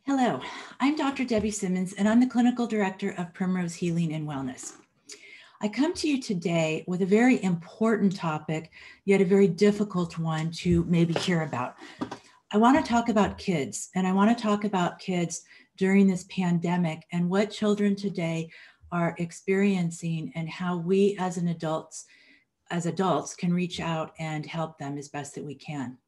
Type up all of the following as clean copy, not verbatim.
Hello, I'm Dr. Debbie Simmons, and I'm the Clinical Director of Primrose Healing and Wellness. I come to you today with a very important topic, yet a very difficult one to maybe hear about. I want to talk about kids, and I want to talk about kids during this pandemic and what children today are experiencing and how we as adults can reach out and help them as best that we can.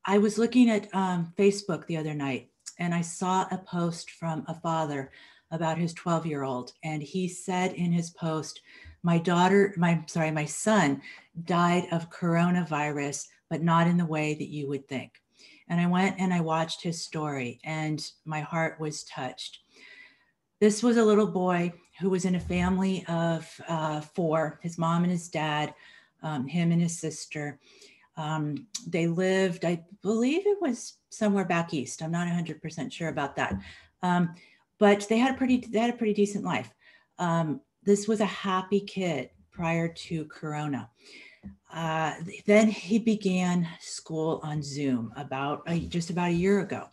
I was looking at Facebook the other night, and I saw a post from a father about his 12-year-old. And he said in his post, my son died of coronavirus, but not in the way that you would think. And I went and I watched his story, and my heart was touched. This was a little boy who was in a family of four, his mom and his dad, him and his sister. They lived, I believe it was somewhere back east. I'm not 100% sure about that. But they had a pretty decent life. This was a happy kid prior to Corona. Then he began school on Zoom just about a year ago.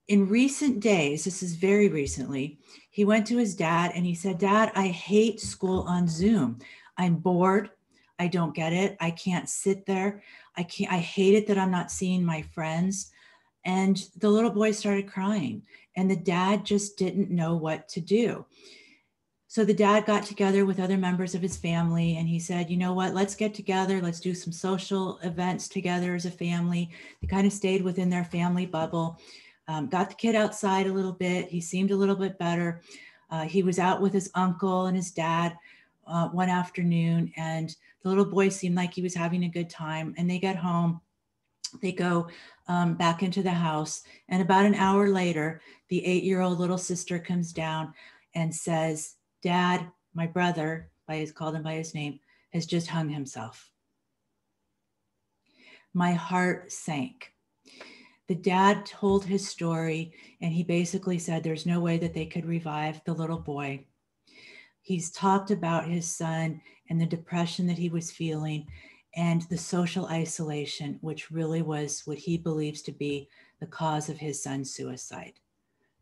In recent days, this is very recently, he went to his dad and he said, "Dad, I hate school on Zoom. I'm bored. I don't get it. I can't sit there. I hate it that I'm not seeing my friends." And the little boy started crying, and the dad just didn't know what to do. So the dad got together with other members of his family, and he said, "You know what, let's get together. Let's do some social events together as a family." They kind of stayed within their family bubble, got the kid outside a little bit. He seemed a little bit better. He was out with his uncle and his dad one afternoon, and the little boy seemed like he was having a good time. And they get home, they go back into the house, and about an hour later, the 8-year-old little sister comes down and says, "Dad, my brother," called him by his name, "has just hung himself." My heart sank. The dad told his story, and he basically said there's no way that they could revive the little boy. He's talked about his son and the depression that he was feeling and the social isolation, which really was what he believes to be the cause of his son's suicide.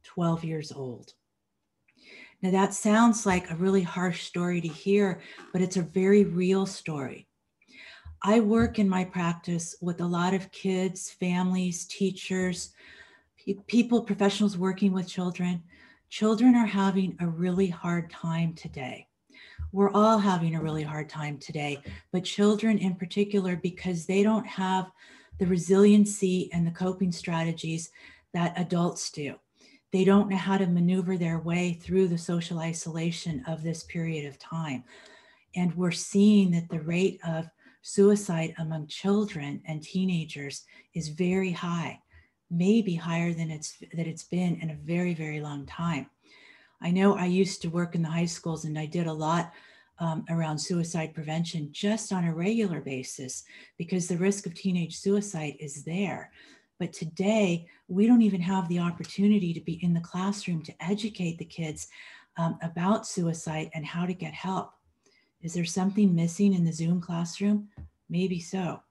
12 years old. Now that sounds like a really harsh story to hear, but it's a very real story. I work in my practice with a lot of kids, families, teachers, people, professionals working with children. Children are having a really hard time today. We're all having a really hard time today, but children in particular, because they don't have the resiliency and the coping strategies that adults do. They don't know how to maneuver their way through the social isolation of this period of time. And we're seeing that the rate of suicide among children and teenagers is very high, maybe higher than it's been in a very, very long time. I know I used to work in the high schools, and I did a lot around suicide prevention just on a regular basis because the risk of teenage suicide is there. But today, we don't even have the opportunity to be in the classroom to educate the kids about suicide and how to get help. Is there something missing in the Zoom classroom? Maybe so.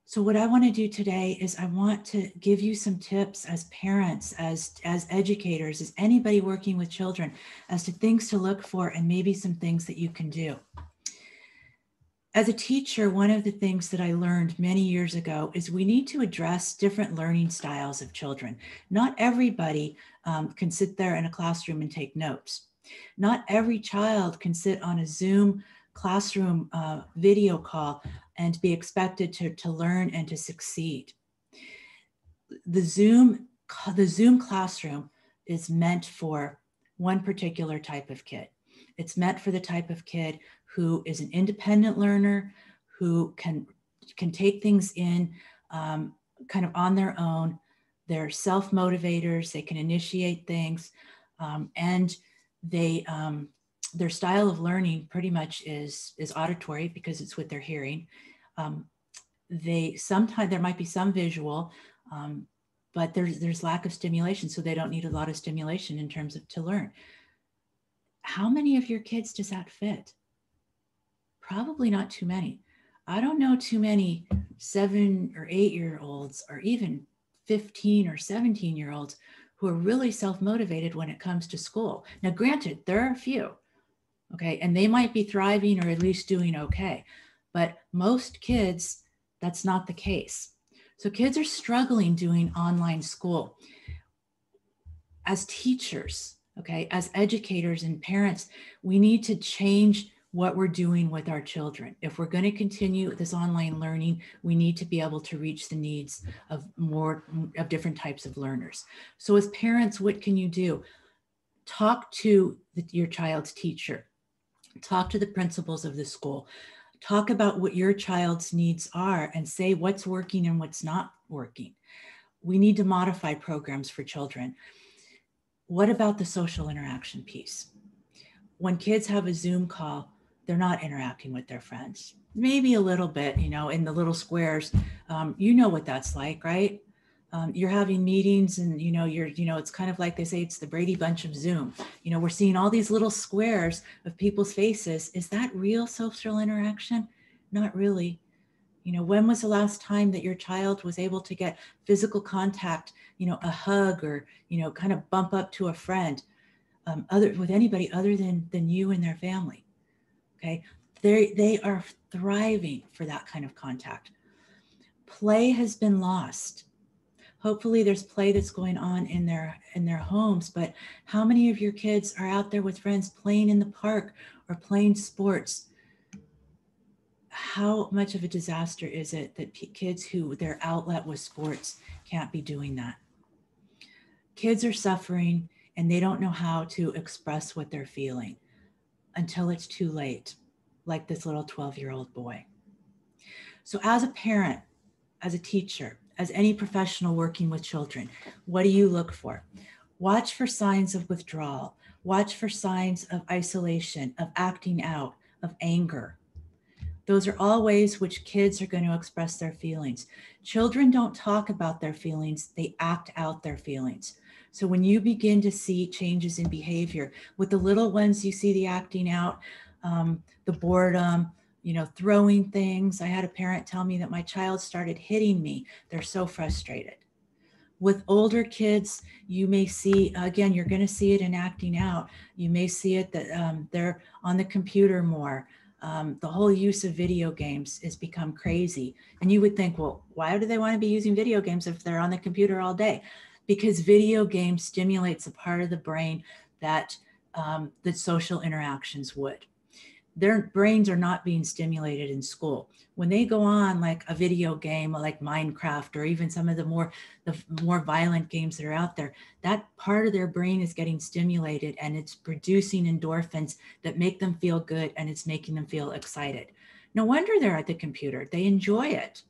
So what I want to do today is I want to give you some tips as parents, as educators, as anybody working with children, as to things to look for and maybe some things that you can do. As a teacher, one of the things that I learned many years ago is we need to address different learning styles of children. Not everybody can sit there in a classroom and take notes. Not every child can sit on a Zoom classroom video call and be expected to learn and to succeed. The Zoom classroom is meant for one particular type of kid. It's meant for the type of kid who is an independent learner, who can take things in kind of on their own. They're self-motivators, they can initiate things, and their style of learning pretty much is auditory because it's with their hearing. Sometimes there might be some visual, but there's lack of stimulation, so they don't need a lot of stimulation in terms of to learn. How many of your kids does that fit? Probably not too many. I don't know too many 7 or 8-year-olds or even 15 or 17-year-olds who are really self-motivated when it comes to school. Now, granted, there are a few, okay, and they might be thriving or at least doing okay, but most kids, that's not the case. So kids are struggling doing online school. As teachers, okay, as educators and parents, we need to change what we're doing with our children. If we're going to continue this online learning, we need to be able to reach the needs of more of different types of learners. So as parents, what can you do? Talk to your child's teacher. Talk to the principals of the school. Talk about what your child's needs are and say what's working and what's not working. We need to modify programs for children. What about the social interaction piece? When kids have a Zoom call, they're not interacting with their friends. Maybe a little bit, you know, in the little squares. You know what that's like, right? You're having meetings and, it's kind of like they say, it's the Brady Bunch of Zoom. We're seeing all these little squares of people's faces. Is that real social interaction? Not really. When was the last time that your child was able to get physical contact, a hug or, kind of bump up to a friend with anybody other than you and their family? Okay. They are thriving for that kind of contact. Play has been lost. Hopefully there's play that's going on in their homes, but how many of your kids are out there with friends playing in the park or playing sports? How much of a disaster is it that kids who their outlet was sports can't be doing that? Kids are suffering and they don't know how to express what they're feeling until it's too late, like this little 12-year-old boy. So as a parent, as a teacher, as any professional working with children, what do you look for? Watch for signs of withdrawal. Watch for signs of isolation, of acting out, of anger. Those are all ways which kids are going to express their feelings. Children don't talk about their feelings, they act out their feelings. So when you begin to see changes in behavior, with the little ones, you see the acting out, the boredom, throwing things. I had a parent tell me that my child started hitting me. They're so frustrated. With older kids, you may see, again, you're going to see it in acting out. You may see it that they're on the computer more. The whole use of video games has become crazy. And you would think, well, why do they want to be using video games if they're on the computer all day? Because video games stimulates a part of the brain that social interactions would. Their brains are not being stimulated in school. When they go on like a video game like Minecraft or even some of the more violent games that are out there, that part of their brain is getting stimulated and it's producing endorphins that make them feel good and it's making them feel excited. No wonder they're at the computer. They enjoy it.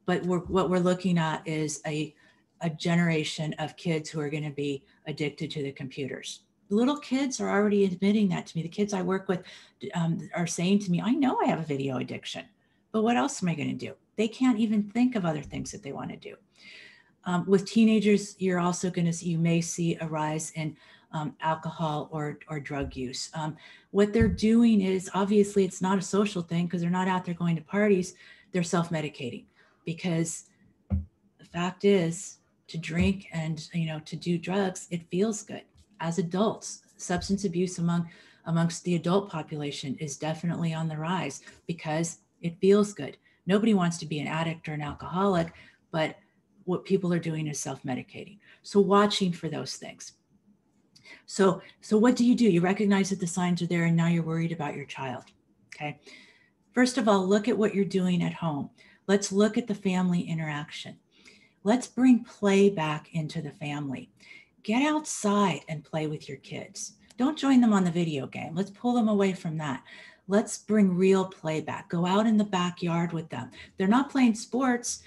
But what we're looking at is a generation of kids who are going to be addicted to the computers. Little kids are already admitting that to me. The kids I work with are saying to me, I know I have a video addiction, but what else am I going to do? They can't even think of other things that they want to do. With teenagers, you're also going to see, you may see a rise in alcohol or drug use. What they're doing is, obviously it's not a social thing because they're not out there going to parties. They're self-medicating because the fact is, to drink and to do drugs, it feels good. As adults, substance abuse amongst the adult population is definitely on the rise because it feels good. Nobody wants to be an addict or an alcoholic, but what people are doing is self-medicating. So watching for those things. So what do? You recognize that the signs are there and now you're worried about your child. Okay. First of all, look at what you're doing at home. Let's look at the family interaction. Let's bring play back into the family. Get outside and play with your kids. Don't join them on the video game. Let's pull them away from that. Let's bring real play back. Go out in the backyard with them. They're not playing sports.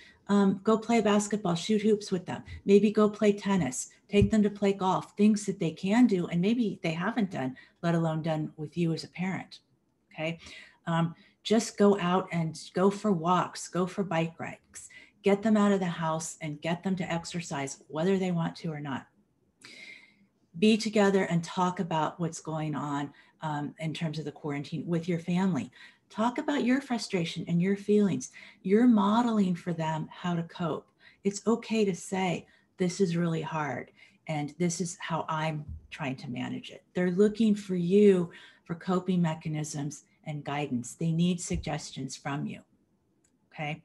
Go play basketball, shoot hoops with them. Maybe go play tennis. Take them to play golf, things that they can do and maybe they haven't done, let alone done with you as a parent. Okay. Just go out and go for walks, go for bike rides, get them out of the house and get them to exercise, whether they want to or not. Be together and talk about what's going on in terms of the quarantine with your family. Talk about your frustration and your feelings. You're modeling for them how to cope. It's okay to say, this is really hard, and this is how I'm trying to manage it. They're looking for you for coping mechanisms and guidance. They need suggestions from you. Okay.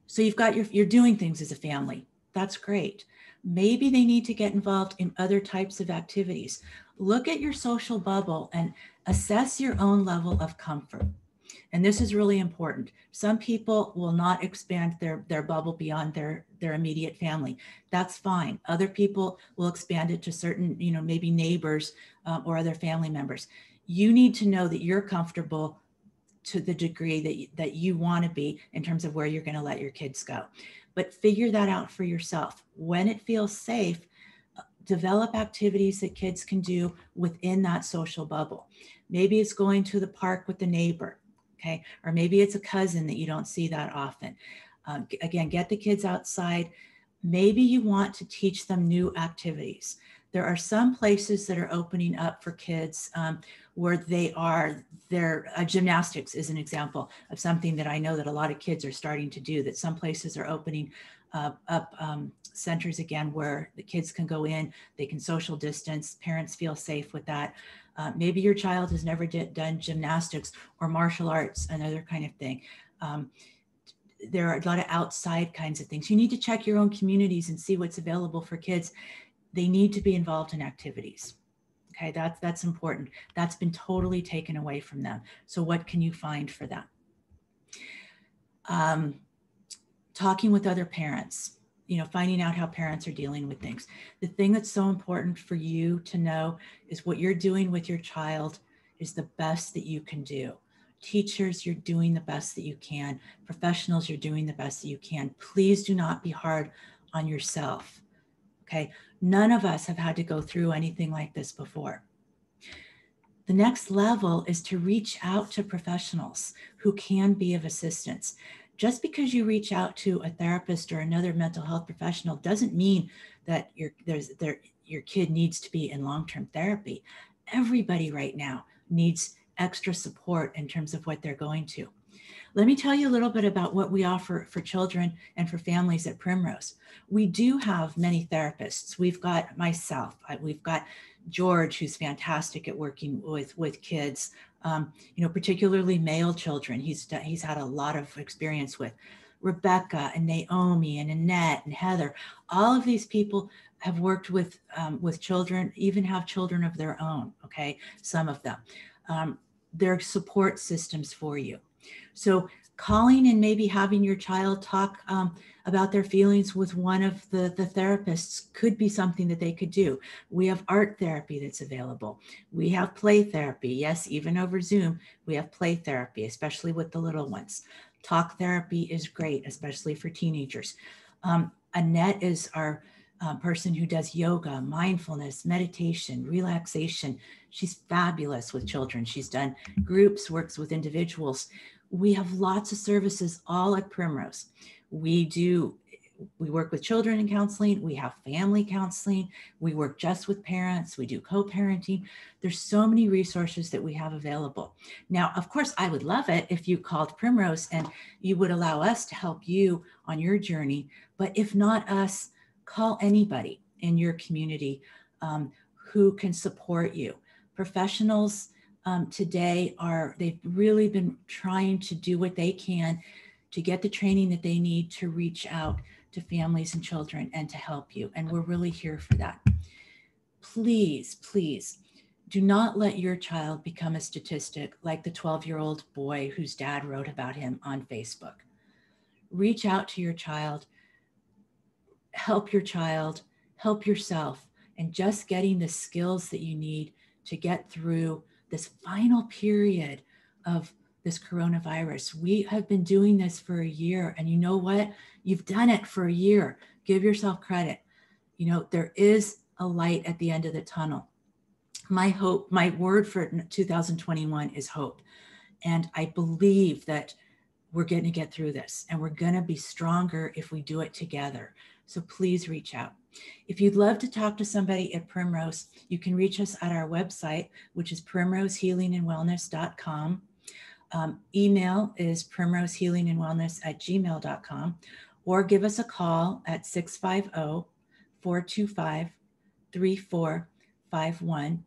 So you're doing things as a family. That's great. Maybe they need to get involved in other types of activities. Look at your social bubble and assess your own level of comfort. And this is really important. Some people will not expand their bubble beyond their immediate family. That's fine. Other people will expand it to certain, maybe neighbors or other family members. You need to know that you're comfortable to the degree that you want to be in terms of where you're going to let your kids go. But figure that out for yourself. When it feels safe, develop activities that kids can do within that social bubble. Maybe it's going to the park with the neighbor, okay? Or maybe it's a cousin that you don't see that often. Again, get the kids outside. Maybe you want to teach them new activities. There are some places that are opening up for kids where gymnastics is an example of something that I know that a lot of kids are starting to do, that some places are opening up centers again where the kids can go in, they can social distance, parents feel safe with that. Maybe your child has never done gymnastics or martial arts, another kind of thing. There are a lot of outside kinds of things. You need to check your own communities and see what's available for kids. They need to be involved in activities. Okay, that's important. That's been totally taken away from them. So what can you find for them? Talking with other parents, finding out how parents are dealing with things. The thing that's so important for you to know is what you're doing with your child is the best that you can do. Teachers, you're doing the best that you can. Professionals, you're doing the best that you can. Please do not be hard on yourself. Okay, none of us have had to go through anything like this before. The next level is to reach out to professionals who can be of assistance. Just because you reach out to a therapist or another mental health professional doesn't mean that your kid needs to be in long-term therapy. Everybody right now needs extra support in terms of what they're going to. Let me tell you a little bit about what we offer for children and for families at Primrose. We do have many therapists. We've got myself, we've got George, who's fantastic at working with kids, particularly male children. He's had a lot of experience with Rebecca and Naomi and Annette and Heather. All of these people have worked with children, even have children of their own. Okay, some of them. They're support systems for you. So calling and maybe having your child talk about their feelings with one of the therapists could be something that they could do. We have art therapy that's available. We have play therapy. Yes, even over Zoom, we have play therapy, especially with the little ones. Talk therapy is great, especially for teenagers. Annette is our person who does yoga, mindfulness, meditation, relaxation. She's fabulous with children. She's done groups, works with individuals. We have lots of services all at Primrose. We work with children in counseling. We have family counseling. We work just with parents. We do co-parenting. There's so many resources that we have available. Now, of course, I would love it if you called Primrose and you would allow us to help you on your journey. But if not us, call anybody in your community who can support you. Professionals today they've really been trying to do what they can to get the training that they need to reach out to families and children and to help you. And we're really here for that. Please, please do not let your child become a statistic like the 12-year-old boy whose dad wrote about him on Facebook. Reach out to your child, help your child, help yourself, and just getting the skills that you need to get through this final period of this coronavirus. We have been doing this for a year, and you know what? You've done it for a year. Give yourself credit. There is a light at the end of the tunnel. My word for 2021 is hope. And I believe that we're going to get through this, and we're going to be stronger if we do it together. So please reach out. If you'd love to talk to somebody at Primrose, you can reach us at our website, which is primrosehealingandwellness.com. Email is primrosehealingandwellness@gmail.com, or give us a call at 650-425-3451.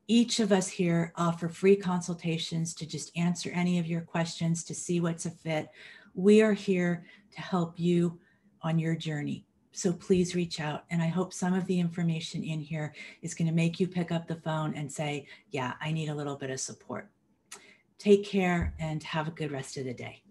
Each of us here offer free consultations to just answer any of your questions, to see what's a fit. We are here to help you on your journey. So please reach out. And I hope some of the information in here is going to make you pick up the phone and say, yeah, I need a little bit of support. Take care and have a good rest of the day.